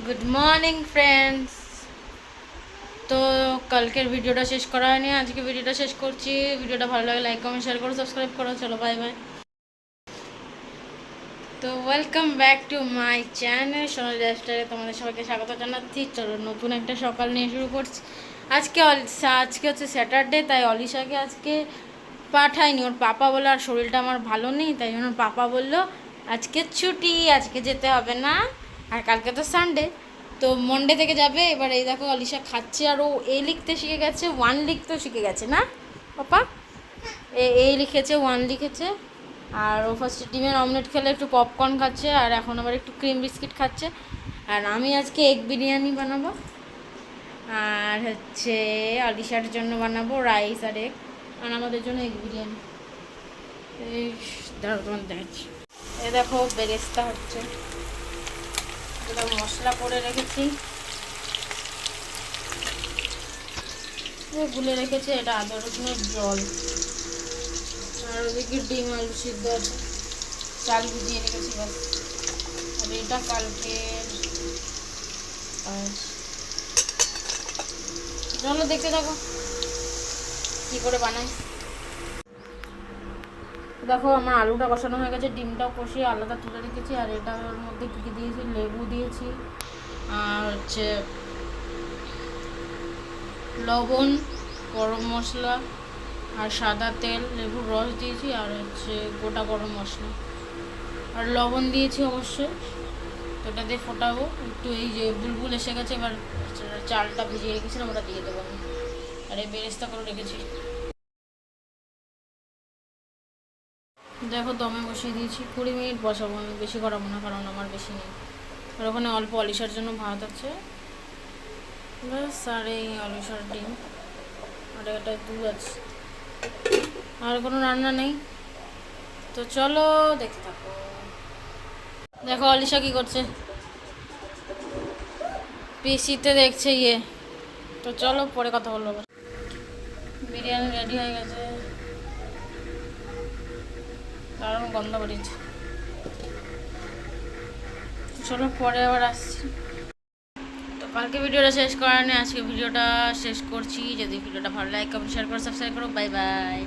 Good morning friends. তো কালকের ভিডিওটা শেষ করা হয়নি, আজকে ভিডিওটা শেষ করছি। ভিডিওটা ভালো লাগে লাইক কমেন্ট শেয়ার করো, সাবস্ক্রাইব করো। চলো বাই বাই। তো welcome back to my channel Sonali লাইফস্টাইলে তোমাদের সবাইকে স্বাগত জানাচ্ছি। চলো নতুন একটা সকাল নিয়ে শুরু করছি। আজকে হচ্ছে স্যাটারডে, তাই অলিশাকে আজকে পাঠাইনি। ওর পাপা বললো, আর শরীরটা আমার ভালো নেই, তাই জন্য পাপা বললো আজকে ছুটি, আজকে যেতে হবে না, আর কালকে তো সানডে, তো মন্ডে থেকে যাবে। এবার এই দেখো অলিশা খাচ্ছে, আর ও লিখতে শিখে গেছে, ওয়ান লিখতেও শিখে গেছে না পাপা? লিখেছে, ওয়ান লিখেছে। আর ও ফার্স্টে ডিমের অমলেট খেলে একটু পপকর্ন খাচ্ছে, আর এখন আবার একটু ক্রিম বিস্কিট খাচ্ছে। আর আমি আজকে এগ বিরিয়ানি বানাবো, আর হচ্ছে অলিশার জন্য বানাবো রাইস আর এগ, আর আমাদের জন্য এগ বিরিয়ানি। এই ধরো তোমার দেখছি, এ দেখো বেরেস্তা হচ্ছে, এটা মশলা করে রেখেছি, গুলে রেখেছে, এটা আদা রসুনের জল। আর ওদিকে ডিম আলু সিদ্ধ আছে, চাল ভিজিয়ে রেখেছি বাস। আর এটা কালকের চলো দেখতে থাকো কী করে বানাই। দেখো আমার আলুটা কষানো হয়ে গেছে, ডিমটাও কষিয়ে আলাদা তুলে রেখেছি। আর এটার মধ্যে কী কী দিয়েছি, লেবু দিয়েছি, আর হচ্ছে লবণ, গরম মশলা, আর সাদা তেল, লেবুর রস দিয়েছি, আর হচ্ছে গোটা গরম মশলা, আর লবণ দিয়েছি অবশ্যই। তো ওটা দিয়ে ফোটাবো একটু। এই যে বুলবুল এসে গেছে, এবার চালটা ভিজিয়ে রেখেছিলাম ওটা দিয়ে দেবো আমি। আর এই বেরেস্তা করে রেখেছি, দেখো দমে বসিয়ে দিয়েছি। 20 মিনিট বসাবো, আমি বেশি করাবো না, কারণ আমার বেশি নেই। আর ওখানে অল্প অলিশার জন্য ভাত আছে ব্যাস, আর এই অলিশার ডিম, আর এটা দুধ আছে, আর কোনো রান্না নেই। তো চলো দেখতে থাকো। দেখো অলিশা কি করছে, পিসিতে দেখছে ইয়ে। তো চলো পরে কথা বলবো। বিরিয়ানি রেডি হয়ে গেছে, দারুণ গন্ধ বেরিয়েছে। চলো পরে আবার আসছি। তো কালকে ভিডিওটা শেষ করার নেই, আজকে ভিডিওটা শেষ করছি। যদি ভিডিওটা ভালো লাগে কমেন্ট শেয়ার করো, সাবস্ক্রাইব করো। Bye bye.